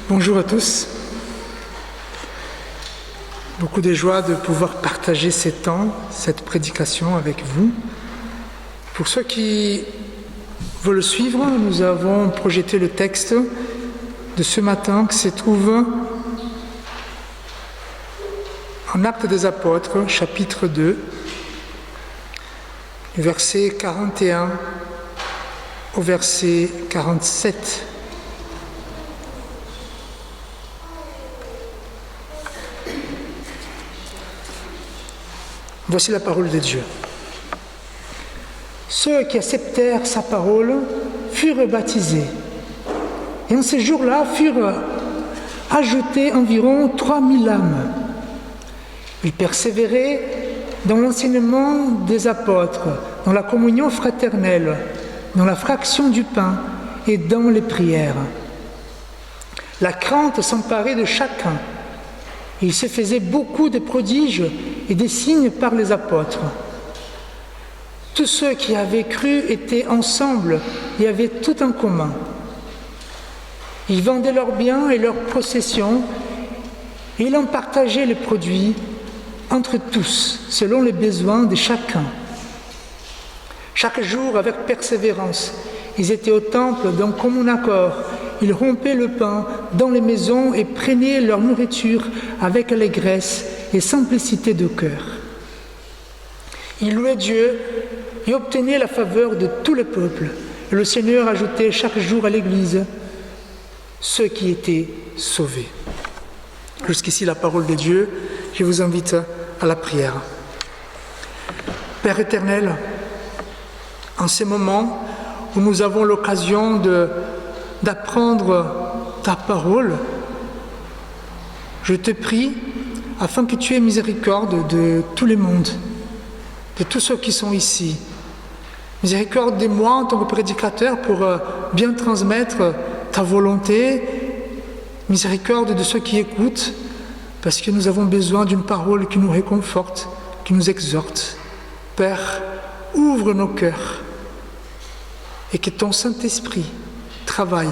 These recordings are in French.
Bonjour à tous. Beaucoup de joie de pouvoir partager ces temps, cette prédication avec vous. Pour ceux qui veulent suivre, nous avons projeté le texte de ce matin qui se trouve en Actes des Apôtres, chapitre 2, du verset 41 au verset 47. Voici la parole de Dieu. Ceux qui acceptèrent sa parole furent baptisés. Et en ce jour-là furent ajoutés environ 3000 âmes. Ils persévéraient dans l'enseignement des apôtres, dans la communion fraternelle, dans la fraction du pain et dans les prières. La crainte s'emparait de chacun. Il se faisait beaucoup de prodiges et des signes par les apôtres. Tous ceux qui avaient cru étaient ensemble et avaient tout en commun. Ils vendaient leurs biens et leurs possessions et ils en partageaient les produits entre tous, selon les besoins de chacun. Chaque jour, avec persévérance, ils étaient au temple d'un commun accord. Ils rompaient le pain dans les maisons et prenaient leur nourriture avec allégresse et simplicité de cœur. Ils louaient Dieu et obtenaient la faveur de tout le peuple. Et le Seigneur ajoutait chaque jour à l'Église ceux qui étaient sauvés. Jusqu'ici la parole de Dieu. Je vous invite à la prière. Père éternel, en ces moments où nous avons l'occasion d'apprendre ta parole, je te prie afin que tu aies miséricorde de tout le monde, de tous ceux qui sont ici. Miséricorde de moi en tant que prédicateur pour bien transmettre ta volonté. Miséricorde de ceux qui écoutent, parce que nous avons besoin d'une parole qui nous réconforte, qui nous exhorte. Père, ouvre nos cœurs et que ton Saint-Esprit travaille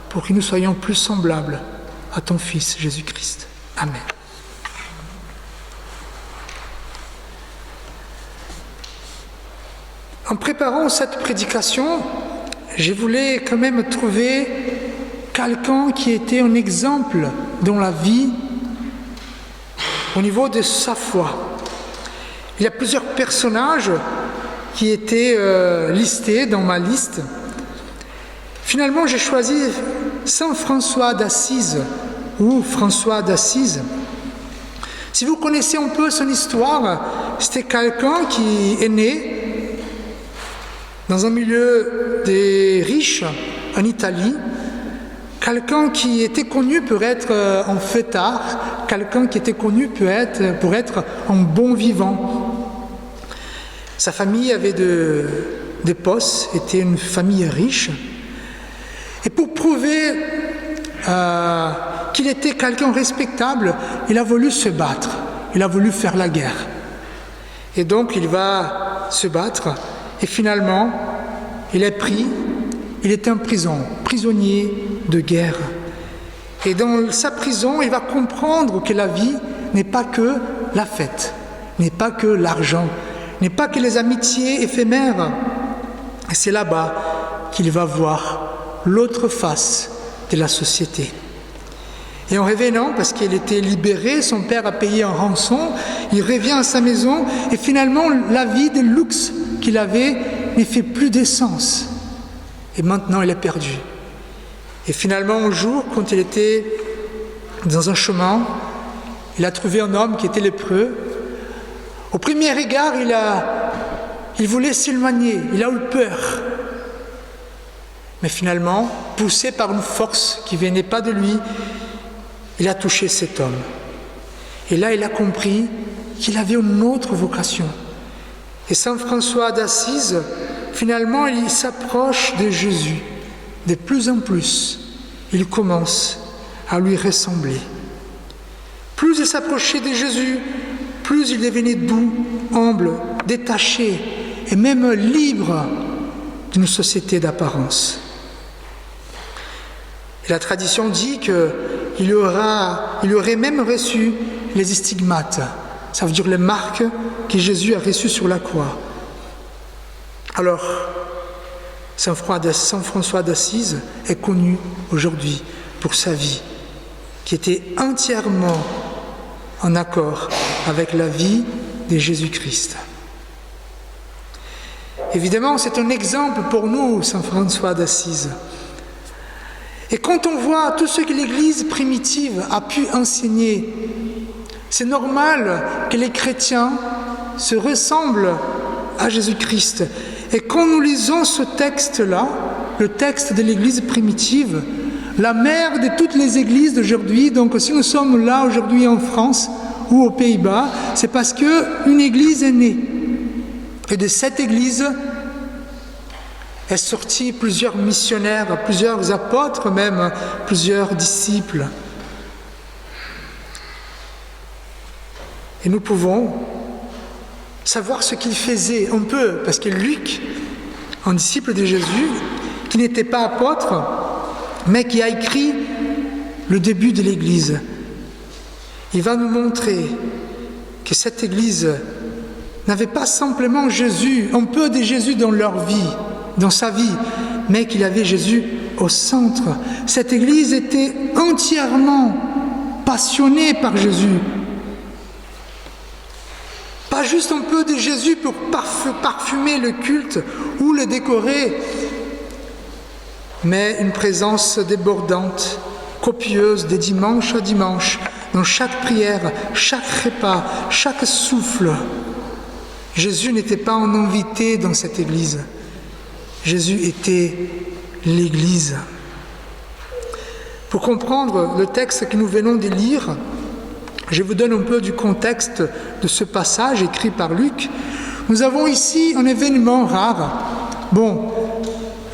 pour que nous soyons plus semblables à ton Fils Jésus-Christ. Amen. En préparant cette prédication, je voulais quand même trouver quelqu'un qui était un exemple dans la vie au niveau de sa foi. Il y a plusieurs personnages qui étaient listés dans ma liste. Finalement, j'ai choisi Saint François d'Assise ou François d'Assise. Si vous connaissez un peu son histoire, c'était quelqu'un qui est né dans un milieu des riches en Italie, quelqu'un qui était connu pour être un fêtard, quelqu'un qui était connu pour être un bon vivant. Sa famille avait des postes, était une famille riche. Et pour prouver qu'il était quelqu'un respectable, il a voulu se battre, il a voulu faire la guerre. Et donc il va se battre, et finalement, il est pris, il est en prison, prisonnier de guerre. Et dans sa prison, il va comprendre que la vie n'est pas que la fête, n'est pas que l'argent, n'est pas que les amitiés éphémères. Et c'est là-bas qu'il va voir l'autre face de la société. Et en revenant, parce qu'il était libéré, son père a payé un rançon, il revient à sa maison et finalement la vie de luxe qu'il avait ne fait plus de sens. Et maintenant il est perdu. Et finalement un jour, quand il était dans un chemin, il a trouvé un homme qui était lépreux. Au premier regard, il voulait s'éloigner, il a eu peur. Mais finalement, poussé par une force qui ne venait pas de lui, il a touché cet homme. Et là, il a compris qu'il avait une autre vocation. Et Saint François d'Assise, finalement, il s'approche de Jésus. De plus en plus, il commence à lui ressembler. Plus il s'approchait de Jésus, plus il devenait doux, humble, détaché et même libre d'une société d'apparence. Et la tradition dit qu'il aurait même reçu les stigmates. Ça veut dire les marques que Jésus a reçues sur la croix. Alors, Saint François d'Assise est connu aujourd'hui pour sa vie, qui était entièrement en accord avec la vie de Jésus-Christ. Évidemment, c'est un exemple pour nous, Saint François d'Assise. Et quand on voit tout ce que l'Église primitive a pu enseigner, c'est normal que les chrétiens se ressemblent à Jésus-Christ. Et quand nous lisons ce texte-là, le texte de l'Église primitive, la mère de toutes les églises d'aujourd'hui, donc si nous sommes là aujourd'hui en France ou aux Pays-Bas, c'est parce qu'une église est née. Et de cette église est sorti plusieurs missionnaires, plusieurs apôtres même, plusieurs disciples. Et nous pouvons savoir ce qu'il faisait. On peut, parce que Luc, un disciple de Jésus, qui n'était pas apôtre, mais qui a écrit le début de l'Église, il va nous montrer que cette Église n'avait pas simplement Jésus, un peu de Jésus dans leur vie, dans sa vie, mais qu'il avait Jésus au centre. Cette Église était entièrement passionnée par Jésus. Pas juste un peu de Jésus pour parfumer le culte ou le décorer, mais une présence débordante, copieuse de dimanche à dimanche, dans chaque prière, chaque repas, chaque souffle. Jésus n'était pas un invité dans cette Église. Jésus était l'Église. Pour comprendre le texte que nous venons de lire, je vous donne un peu du contexte de ce passage écrit par Luc. Nous avons ici un événement rare.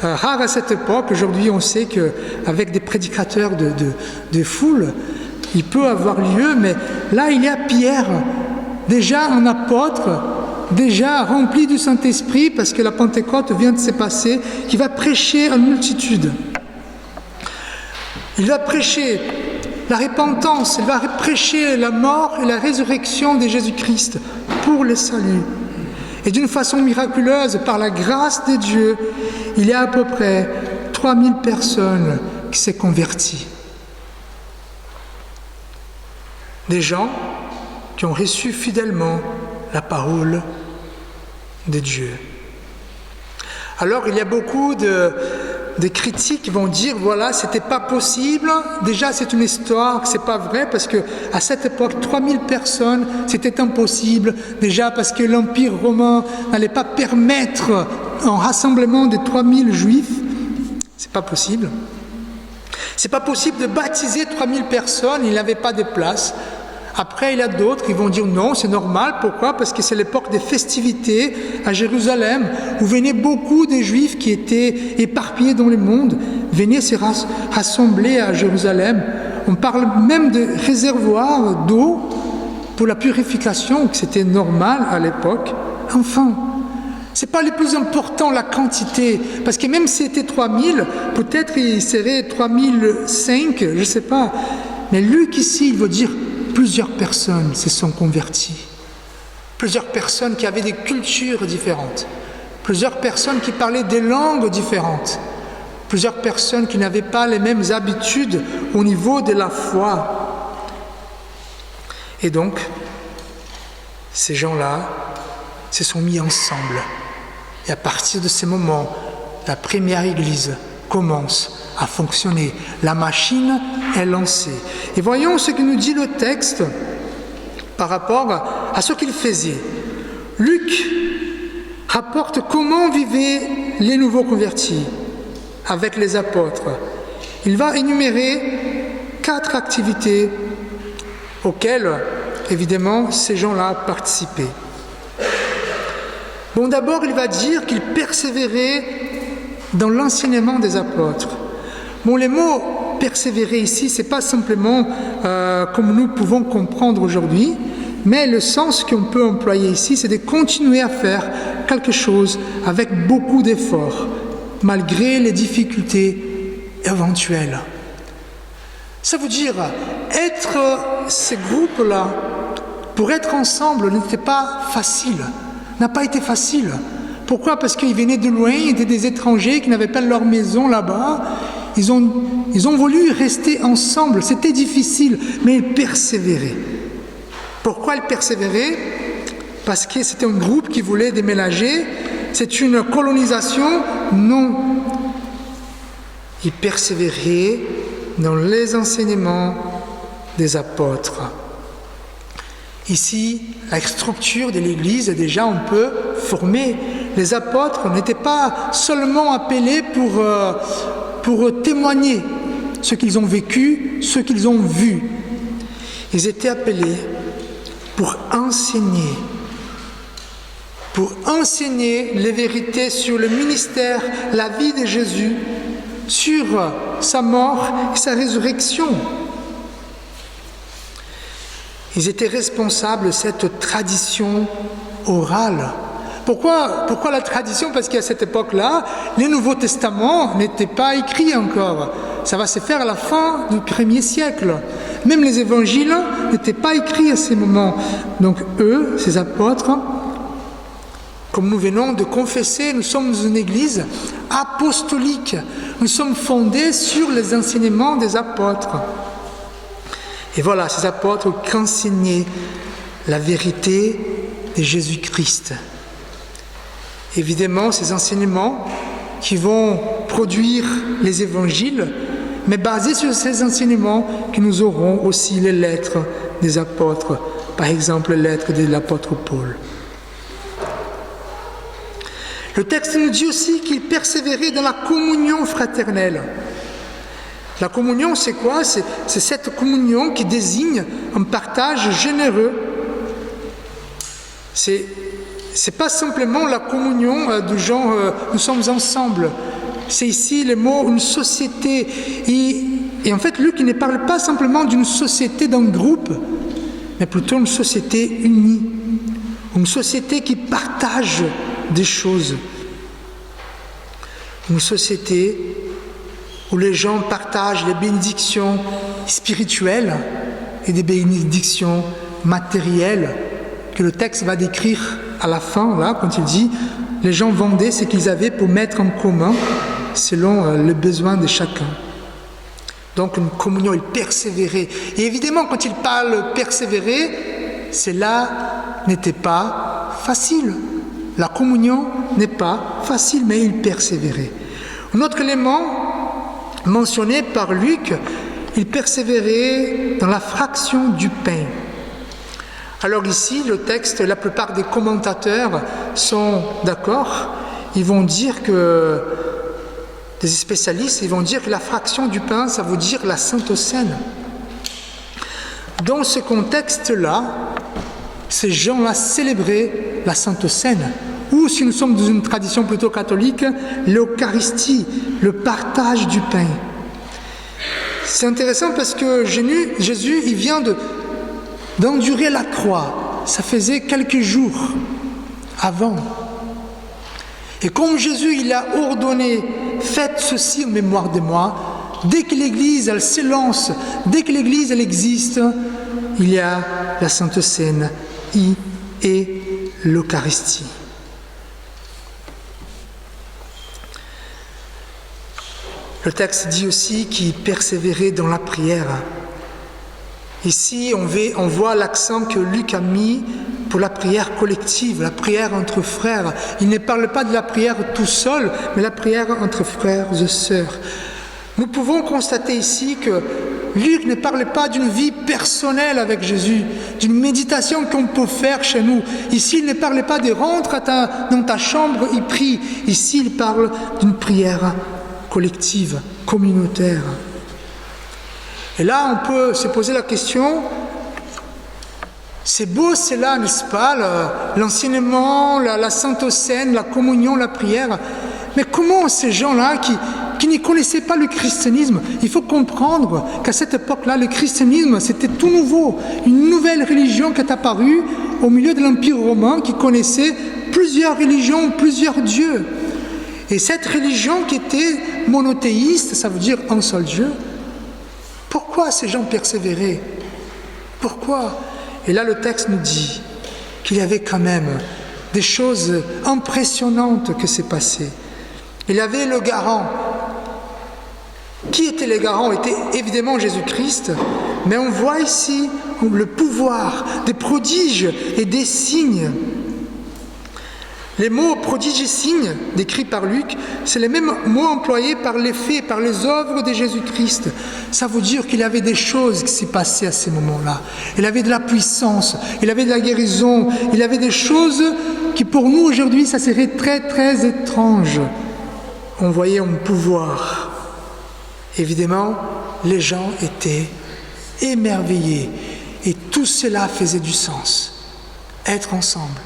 Rare à cette époque. Aujourd'hui, on sait qu'avec des prédicateurs de foule, il peut avoir lieu, mais là, il y a Pierre, déjà un apôtre, déjà rempli du Saint-Esprit, parce que la Pentecôte vient de se passer, qui va prêcher à une multitude. Il va prêcher la repentance, il va prêcher la mort et la résurrection de Jésus-Christ pour le salut. Et d'une façon miraculeuse, par la grâce de Dieu, il y a à peu près 3000 personnes qui s'est converties. Des gens qui ont reçu fidèlement la parole de Dieu. Alors il y a beaucoup de critiques qui vont dire voilà, c'était pas possible. Déjà, c'est une histoire, c'est pas vrai, parce que à cette époque, 3000 personnes, c'était impossible. Déjà parce que l'Empire romain n'allait pas permettre un rassemblement de 3000 juifs. C'est pas possible. C'est pas possible de baptiser 3000 personnes, il n'y avait pas de place. Après, il y a d'autres qui vont dire non, c'est normal. Pourquoi ? Parce que c'est l'époque des festivités à Jérusalem, où venaient beaucoup de Juifs qui étaient éparpillés dans le monde, venaient se rassembler à Jérusalem. On parle même de réservoirs d'eau pour la purification, que c'était normal à l'époque. Enfin, c'est pas le plus important la quantité, parce que même si c'était 3000, peut-être il serait 3005, je ne sais pas. Mais Luc ici, il veut dire plusieurs personnes se sont converties. Plusieurs personnes qui avaient des cultures différentes. Plusieurs personnes qui parlaient des langues différentes. Plusieurs personnes qui n'avaient pas les mêmes habitudes au niveau de la foi. Et donc, ces gens-là se sont mis ensemble. Et à partir de ce moment, la première église commence à fonctionner. La machine est lancée. Et voyons ce que nous dit le texte par rapport à ce qu'il faisait. Luc rapporte comment vivaient les nouveaux convertis avec les apôtres. Il va énumérer 4 activités auxquelles, évidemment, ces gens-là participaient. D'abord, il va dire qu'ils persévéraient dans l'enseignement des apôtres. Le mot « persévérer » ici, ce n'est pas simplement comme nous pouvons comprendre aujourd'hui, mais le sens qu'on peut employer ici, c'est de continuer à faire quelque chose avec beaucoup d'efforts, malgré les difficultés éventuelles. Ça veut dire, ces groupes-là, pour être ensemble, n'était pas facile, n'a pas été facile. Pourquoi? Parce qu'ils venaient de loin, ils étaient des étrangers qui n'avaient pas leur maison là-bas. Ils ont voulu rester ensemble, c'était difficile, mais ils persévéraient. Pourquoi ils persévéraient? Parce que c'était un groupe qui voulait déménager, c'est une colonisation? Non. Ils persévéraient dans les enseignements des apôtres. Ici, la structure de l'Église, déjà, on peut former. Les apôtres n'étaient pas seulement appelés pour témoigner ce qu'ils ont vécu, ce qu'ils ont vu. Ils étaient appelés pour enseigner les vérités sur le ministère, la vie de Jésus, sur sa mort et sa résurrection. Ils étaient responsables de cette tradition orale. Pourquoi la tradition? Parce qu'à cette époque-là, les Nouveaux Testaments n'étaient pas écrits encore. Ça va se faire à la fin du 1er siècle. Même les évangiles n'étaient pas écrits à ces moments. Donc eux, ces apôtres, comme nous venons de confesser, nous sommes une église apostolique. Nous sommes fondés sur les enseignements des apôtres. Et voilà, ces apôtres qui enseignaient la vérité de Jésus-Christ. Évidemment, ces enseignements qui vont produire les évangiles, mais basés sur ces enseignements que nous aurons aussi les lettres des apôtres, par exemple les lettres de l'apôtre Paul. Le texte nous dit aussi qu'ils persévéraient dans la communion fraternelle. La communion, c'est quoi? C'est cette communion qui désigne un partage généreux. C'est pas simplement la communion du genre nous sommes ensemble. C'est ici le mot une société. Et en fait, Luc ne parle pas simplement d'une société d'un groupe, mais plutôt une société unie. Une société qui partage des choses. Une société où les gens partagent les bénédictions spirituelles et des bénédictions matérielles que le texte va décrire à la fin, là, quand il dit « les gens vendaient ce qu'ils avaient pour mettre en commun selon les besoins de chacun ». Donc une communion, ils persévéraient. Et évidemment, quand il parle persévérer, cela n'était pas facile. La communion n'est pas facile, mais ils persévéraient. Un autre élément mentionné par Luc, il persévérait dans la fraction du pain. Alors ici, le texte, la plupart des commentateurs sont d'accord. Ils vont dire que, des spécialistes, ils vont dire que la fraction du pain, ça veut dire la Sainte Seine. Dans ce contexte-là, ces gens-là célébraient la Sainte Seine. Ou, si nous sommes dans une tradition plutôt catholique, l'Eucharistie, le partage du pain. C'est intéressant parce que Jésus, il vient d'endurer la croix. Ça faisait quelques jours avant. Et comme Jésus, il a ordonné, faites ceci en mémoire de moi, dès que l'Église, elle s'élance, dès que l'Église, elle existe, il y a la Sainte Seine et l'Eucharistie. Le texte dit aussi qu'il persévérait dans la prière. Ici, on voit l'accent que Luc a mis pour la prière collective, la prière entre frères. Il ne parle pas de la prière tout seul, mais la prière entre frères et sœurs. Nous pouvons constater ici que Luc ne parle pas d'une vie personnelle avec Jésus, d'une méditation qu'on peut faire chez nous. Ici, il ne parle pas de rentre dans ta chambre et prie. Ici, il parle d'une prière collective, communautaire. Et là, on peut se poser la question, c'est beau cela, n'est-ce pas, l'enseignement, la Sainte Seine, la communion, la prière, mais comment ces gens-là qui ne connaissaient pas le christianisme, il faut comprendre qu'à cette époque-là, le christianisme, c'était tout nouveau, une nouvelle religion qui est apparue au milieu de l'Empire romain qui connaissait plusieurs religions, plusieurs dieux. Et cette religion qui était monothéiste, ça veut dire un seul Dieu, Pourquoi ces gens persévéraient? Pourquoi? Et là, le texte nous dit qu'il y avait quand même des choses impressionnantes qui s'est passées. Il y avait le garant. Qui étaient les garants? Était évidemment Jésus-Christ, mais on voit ici le pouvoir des prodiges et des signes. Les mots prodiges et signes décrits par Luc, c'est les mêmes mots employés par les faits, par les œuvres de Jésus-Christ. Ça veut dire qu'il y avait des choses qui s'est passées à ces moments-là. Il avait de la puissance, il avait de la guérison, il avait des choses qui pour nous aujourd'hui, ça serait très très étrange. On voyait un pouvoir. Évidemment, les gens étaient émerveillés et tout cela faisait du sens. Être ensemble,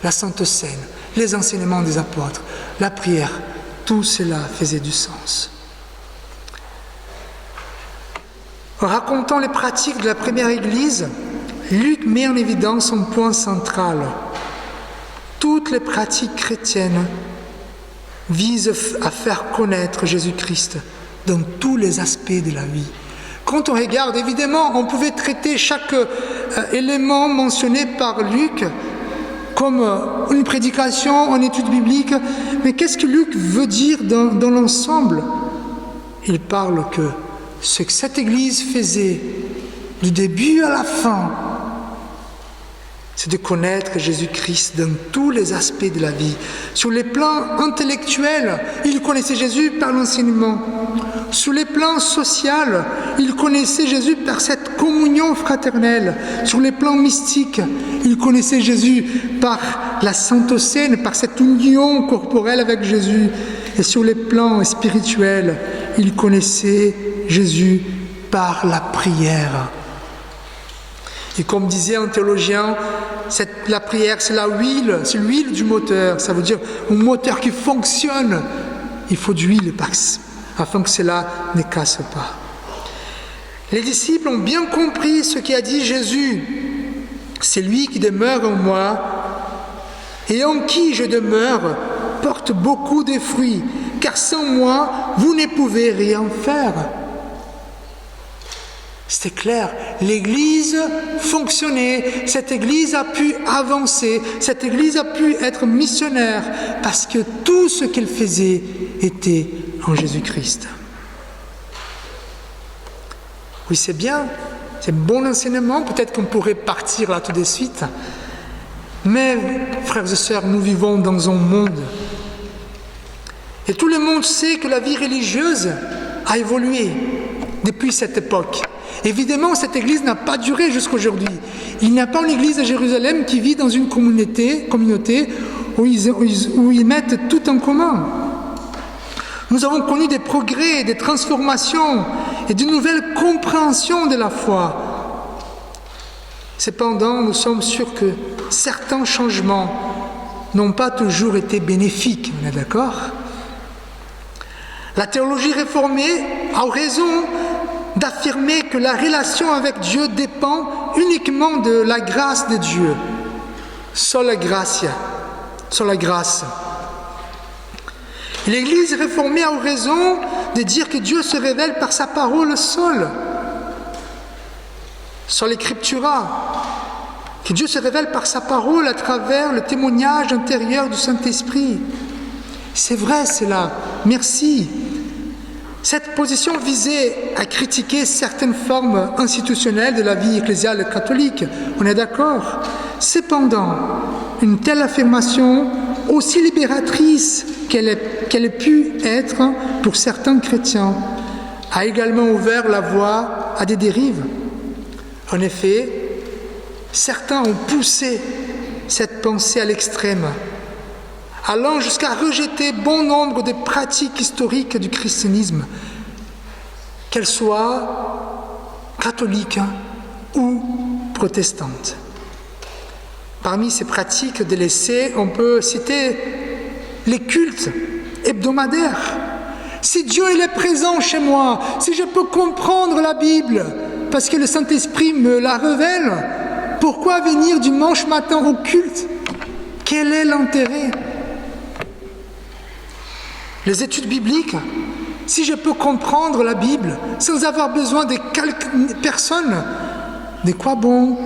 la Sainte Seine, les enseignements des apôtres, la prière, tout cela faisait du sens. En racontant les pratiques de la première Église, Luc met en évidence un point central. Toutes les pratiques chrétiennes visent à faire connaître Jésus-Christ dans tous les aspects de la vie. Quand on regarde, évidemment, on pouvait traiter chaque élément mentionné par Luc comme une prédication, une étude biblique, mais qu'est-ce que Luc veut dire dans l'ensemble? Il parle que ce que cette Église faisait du début à la fin, c'est de connaître Jésus-Christ dans tous les aspects de la vie. Sur les plans intellectuels, il connaissait Jésus par l'enseignement. Sur les plans sociaux, il connaissait Jésus par cette communion fraternelle. Sur les plans mystiques, il connaissait Jésus par la Sainte Seine, par cette union corporelle avec Jésus. Et sur les plans spirituels, il connaissait Jésus par la prière. Et comme disait un théologien, la prière, c'est l'huile du moteur. Ça veut dire un moteur qui fonctionne. Il faut de l'huile afin que cela ne casse pas. Les disciples ont bien compris ce qu'a dit Jésus. C'est lui qui demeure en moi et en qui je demeure porte beaucoup de fruits, car sans moi, vous ne pouvez rien faire. C'était clair, l'Église fonctionnait, cette Église a pu avancer, cette Église a pu être missionnaire, parce que tout ce qu'elle faisait était en Jésus-Christ. Oui, c'est bien, c'est un bon enseignement, peut-être qu'on pourrait partir là tout de suite, mais frères et sœurs, nous vivons dans un monde, et tout le monde sait que la vie religieuse a évolué depuis cette époque. Évidemment, cette Église n'a pas duré jusqu'à aujourd'hui. Il n'y a pas une Église à Jérusalem qui vit dans une communauté où ils mettent tout en commun. Nous avons connu des progrès, des transformations et de nouvelles compréhensions de la foi. Cependant, nous sommes sûrs que certains changements n'ont pas toujours été bénéfiques. On est d'accord? La théologie réformée a raison d'affirmer que la relation avec Dieu dépend uniquement de la grâce de Dieu. Sola gratia, sola grâce. L'Église réformée a raison de dire que Dieu se révèle par sa parole seule, sur l'Écriptura, que Dieu se révèle par sa parole à travers le témoignage intérieur du Saint-Esprit. C'est vrai cela, merci. Cette position visait à critiquer certaines formes institutionnelles de la vie ecclésiale catholique, on est d'accord. Cependant, une telle affirmation, aussi libératrice qu'elle ait pu être pour certains chrétiens, a également ouvert la voie à des dérives. En effet, certains ont poussé cette pensée à l'extrême, allant jusqu'à rejeter bon nombre de pratiques historiques du christianisme, qu'elles soient catholiques ou protestantes. Parmi ces pratiques délaissées, on peut citer les cultes hebdomadaires. Si Dieu il est présent chez moi, si je peux comprendre la Bible, parce que le Saint-Esprit me la révèle, pourquoi venir dimanche matin au culte? Quel est l'intérêt? Les études bibliques si je peux comprendre la Bible sans avoir besoin de quelques personnes, de quoi bon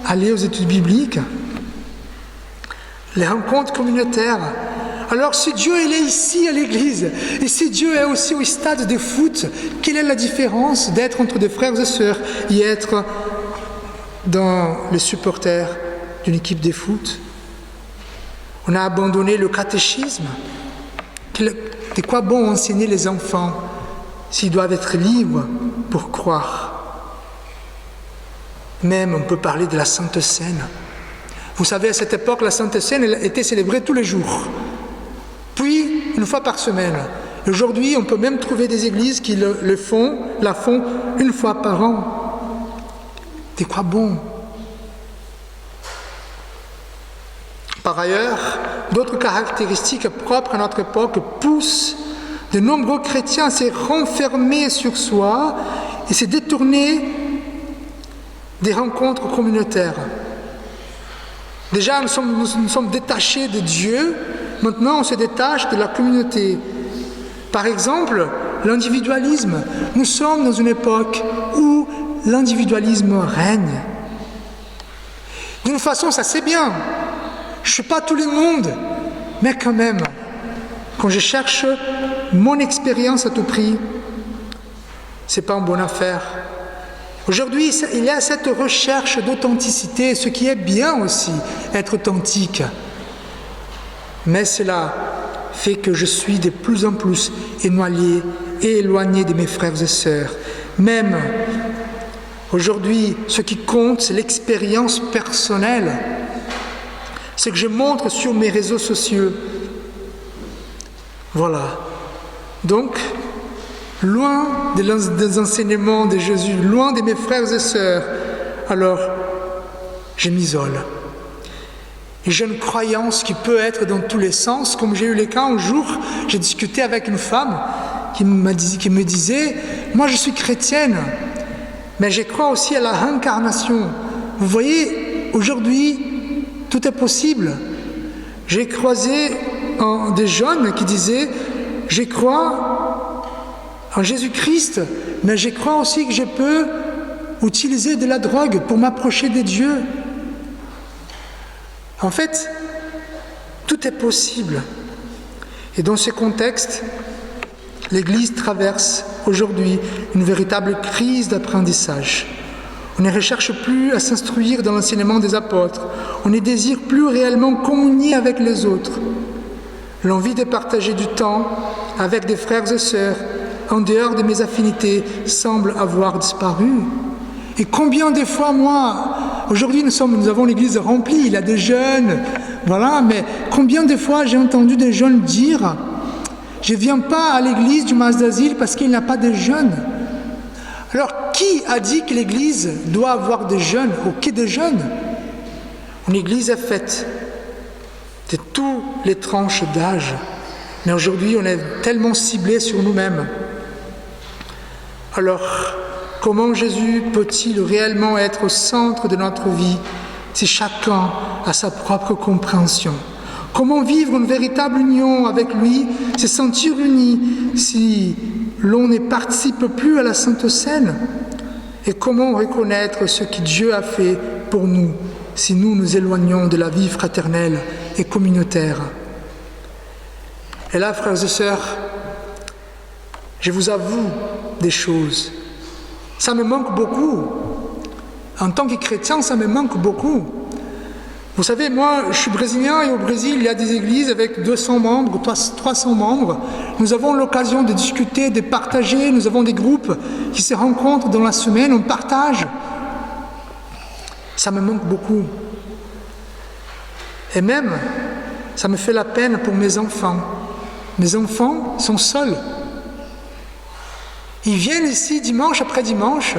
aller aux études bibliques, les rencontres communautaires? Alors si Dieu il est ici à l'église, et si Dieu est aussi au stade de foot, quelle est la différence d'être entre des frères et sœurs et être dans les supporters d'une équipe de foot? On a abandonné le catéchisme. De quoi bon enseigner les enfants s'ils doivent être libres pour croire? Même on peut parler de la Sainte Seine. Vous savez, à cette époque, la Sainte Seine elle était célébrée tous les jours, puis une fois par semaine. Et aujourd'hui, on peut même trouver des églises qui la font une fois par an. De quoi bon? Par ailleurs, d'autres caractéristiques propres à notre époque poussent de nombreux chrétiens à se renfermer sur soi et se détourner des rencontres communautaires. Déjà, nous sommes détachés de Dieu, maintenant on se détache de la communauté. Par exemple, l'individualisme. Nous sommes dans une époque où l'individualisme règne. D'une façon, ça c'est bien. Je ne suis pas tout le monde, mais quand même, quand je cherche mon expérience à tout prix, ce n'est pas une bonne affaire. Aujourd'hui, il y a cette recherche d'authenticité, ce qui est bien aussi, être authentique. Mais cela fait que je suis de plus en plus éloigné de mes frères et sœurs. Même aujourd'hui, ce qui compte, c'est l'expérience personnelle. Ce que je montre sur mes réseaux sociaux. Voilà. Donc, loin des enseignements de Jésus, loin de mes frères et sœurs, alors je m'isole. Et j'ai une croyance qui peut être dans tous les sens, comme j'ai eu le cas un jour, j'ai discuté avec une femme qui me disait « Moi je suis chrétienne, mais je crois aussi à la réincarnation. » Vous voyez, aujourd'hui, tout est possible. J'ai croisé des jeunes qui disaient « Je crois en Jésus-Christ, mais je crois aussi que je peux utiliser de la drogue pour m'approcher de Dieu. » En fait, tout est possible. Et dans ce contexte, l'Église traverse aujourd'hui une véritable crise d'apprentissage. On ne recherche plus à s'instruire dans l'enseignement des apôtres. On ne désire plus réellement communier avec les autres. L'envie de partager du temps avec des frères et sœurs en dehors de mes affinités semble avoir disparu. Et combien de fois, aujourd'hui nous avons l'église remplie, il y a des jeunes, voilà, mais combien de fois j'ai entendu des jeunes dire « Je ne viens pas à l'église du Mas d'Asile parce qu'il n'y a pas de jeunes. » Alors, qui a dit que l'église doit avoir des jeunes ou qui des jeunes? Une église est faite de toutes les tranches d'âge, mais aujourd'hui on est tellement ciblé sur nous-mêmes. Alors, comment Jésus peut-il réellement être au centre de notre vie si chacun a sa propre compréhension? Comment vivre une véritable union avec lui, se sentir unis si l'on ne participe plus à la Sainte Seine? Et comment reconnaître ce que Dieu a fait pour nous si nous nous éloignons de la vie fraternelle et communautaire? Et là, frères et sœurs, je vous avoue des choses. Ça me manque beaucoup. En tant que chrétien, ça me manque beaucoup. Vous savez, moi, je suis brésilien et au Brésil, il y a des églises avec 200 membres, 300 membres. Nous avons l'occasion de discuter, de partager. Nous avons des groupes qui se rencontrent dans la semaine, on partage. Ça me manque beaucoup. Et même, ça me fait la peine pour mes enfants. Mes enfants sont seuls. Ils viennent ici dimanche après dimanche,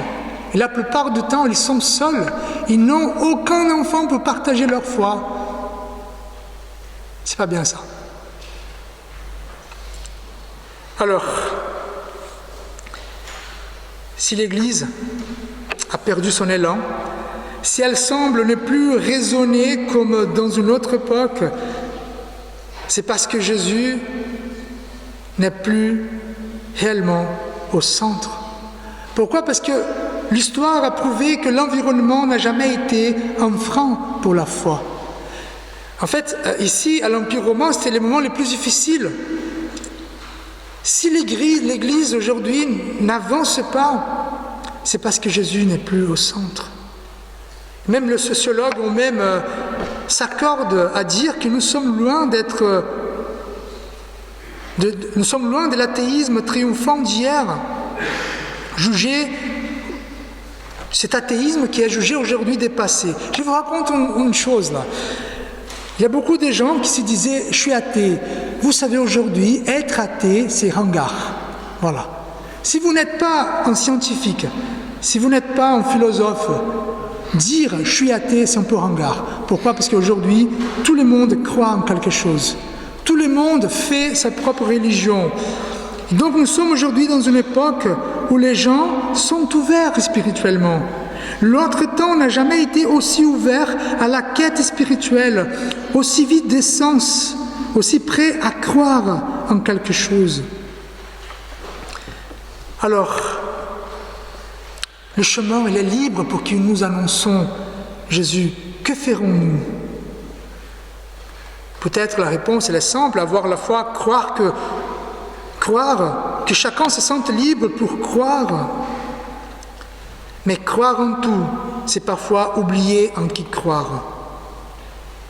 et la plupart du temps, ils sont seuls. Ils n'ont aucun enfant pour partager leur foi. C'est pas bien ça. Alors, si l'Église a perdu son élan, si elle semble ne plus résonner comme dans une autre époque, c'est parce que Jésus n'est plus réellement au centre. Pourquoi? Parce que l'histoire a prouvé que l'environnement n'a jamais été un frein pour la foi. En fait, ici, à l'Empire romain, c'était les moments les plus difficiles. Si l'Église aujourd'hui n'avance pas, c'est parce que Jésus n'est plus au centre. Même le sociologue ou même s'accorde à dire que nous sommes loin nous sommes loin de l'athéisme triomphant d'hier, cet athéisme qui est jugé aujourd'hui dépassé. Je vous raconte une chose là. Il y a beaucoup de gens qui se disaient « je suis athée ». Vous savez aujourd'hui, être athée, c'est ringard. Voilà. Si vous n'êtes pas un scientifique, si vous n'êtes pas un philosophe, dire « je suis athée », c'est un peu ringard. Pourquoi? Parce qu'aujourd'hui, tout le monde croit en quelque chose. Tout le monde fait sa propre religion. Donc nous sommes aujourd'hui dans une époque où les gens sont ouverts spirituellement. L'autre temps n'a jamais été aussi ouvert à la quête spirituelle, aussi vide d'essence, aussi prêt à croire en quelque chose. Alors, le chemin, il est libre pour que nous annonçons Jésus. Que ferons-nous? Peut-être la réponse elle est simple, avoir la foi, croire que chacun se sente libre pour croire. Mais croire en tout, c'est parfois oublier en qui croire.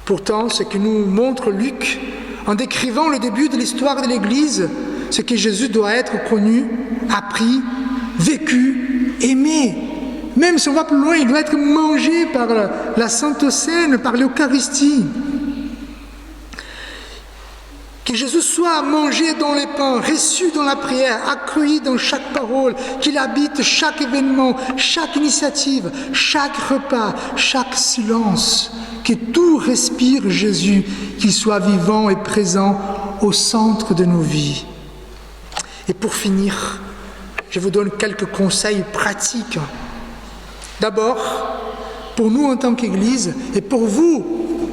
Pourtant, ce que nous montre Luc, en décrivant le début de l'histoire de l'Église, c'est que Jésus doit être connu, appris, vécu, aimé. Même si on va plus loin, il doit être mangé par la Sainte Seine, par l'Eucharistie. Que Jésus soit mangé dans les pains, reçu dans la prière, accueilli dans chaque parole, qu'il habite chaque événement, chaque initiative, chaque repas, chaque silence, que tout respire Jésus, qu'il soit vivant et présent au centre de nos vies. Et pour finir, je vous donne quelques conseils pratiques. D'abord, pour nous en tant qu'Église et pour vous,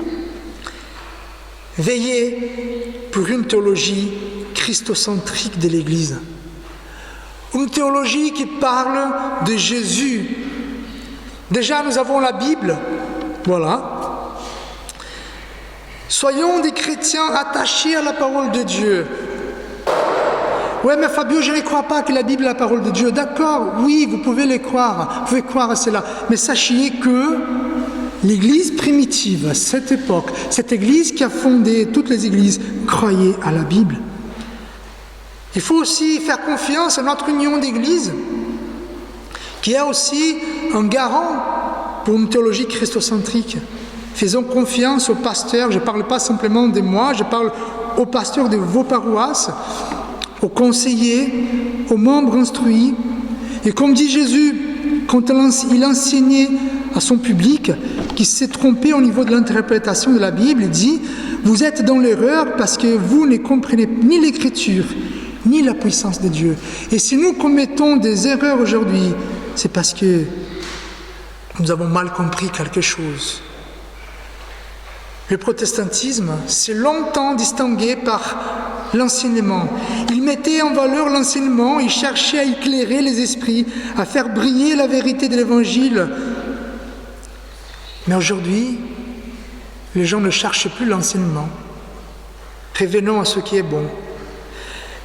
veillez pour une théologie christocentrique de l'Église. Une théologie qui parle de Jésus. Déjà, nous avons la Bible. Voilà. Soyons des chrétiens attachés à la parole de Dieu. Ouais, mais Fabio, je ne crois pas que la Bible est la parole de Dieu. D'accord, oui, vous pouvez les croire. Vous pouvez croire à cela. Mais sachez que l'Église primitive, à cette époque, cette Église qui a fondé toutes les Églises, croyait à la Bible. Il faut aussi faire confiance à notre union d'Église, qui est aussi un garant pour une théologie christocentrique. Faisons confiance aux pasteurs, je ne parle pas simplement de moi, je parle aux pasteurs de vos paroisses, aux conseillers, aux membres instruits. Et comme dit Jésus, quand il enseignait à son public, qui s'est trompé au niveau de l'interprétation de la Bible, il dit « Vous êtes dans l'erreur parce que vous ne comprenez ni l'Écriture, ni la puissance de Dieu. » Et si nous commettons des erreurs aujourd'hui, c'est parce que nous avons mal compris quelque chose. Le protestantisme s'est longtemps distingué par l'enseignement. Il mettait en valeur l'enseignement, il cherchait à éclairer les esprits, à faire briller la vérité de l'Évangile. Mais aujourd'hui, les gens ne cherchent plus l'enseignement. Revenons à ce qui est bon.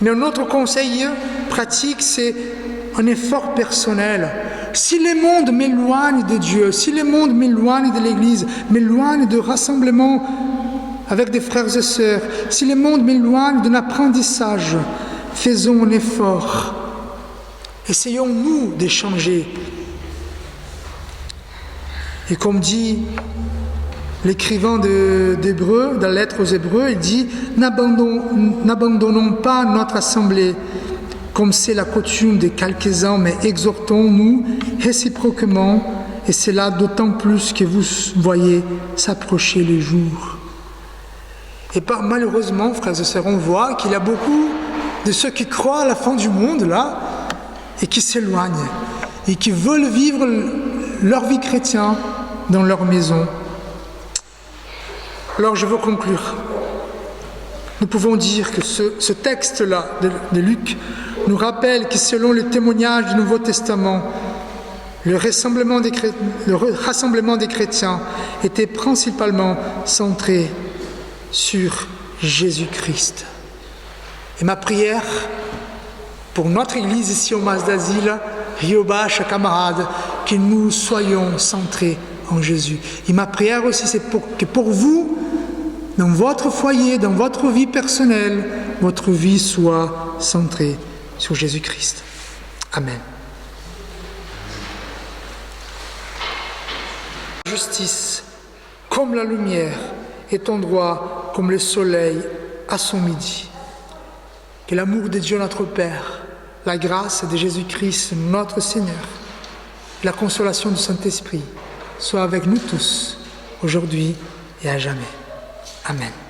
Mais un autre conseil pratique, c'est un effort personnel. Si le monde m'éloigne de Dieu, si le monde m'éloigne de l'Église, m'éloigne de rassemblement avec des frères et sœurs, si le monde m'éloigne d'un apprentissage, faisons un effort. Essayons-nous d'échanger. Et comme dit l'écrivain d'Hébreux, dans la lettre aux Hébreux, il dit « N'abandonnons pas notre assemblée, comme c'est la coutume de quelques-uns, mais exhortons-nous réciproquement, et cela d'autant plus que vous voyez s'approcher les jours. » Et malheureusement, frères et sœurs, on voit qu'il y a beaucoup de ceux qui croient à la fin du monde, là, et qui s'éloignent, et qui veulent vivre leur vie chrétienne dans leur maison. Alors je veux conclure. Nous pouvons dire que ce texte-là de Luc nous rappelle que selon le témoignage du Nouveau Testament, le rassemblement des chrétiens était principalement centré sur Jésus-Christ. Et ma prière pour notre Église ici au Mas d'Asile, Riobache, camarades, que nous soyons centrés en Jésus. Et ma prière aussi, c'est que pour vous, dans votre foyer, dans votre vie personnelle, votre vie soit centrée sur Jésus-Christ. Amen. Justice, comme la lumière, et ton droit comme le soleil à son midi. Que l'amour de Dieu notre Père, la grâce de Jésus-Christ notre Seigneur, la consolation du Saint-Esprit soit avec nous tous, aujourd'hui et à jamais. Amen.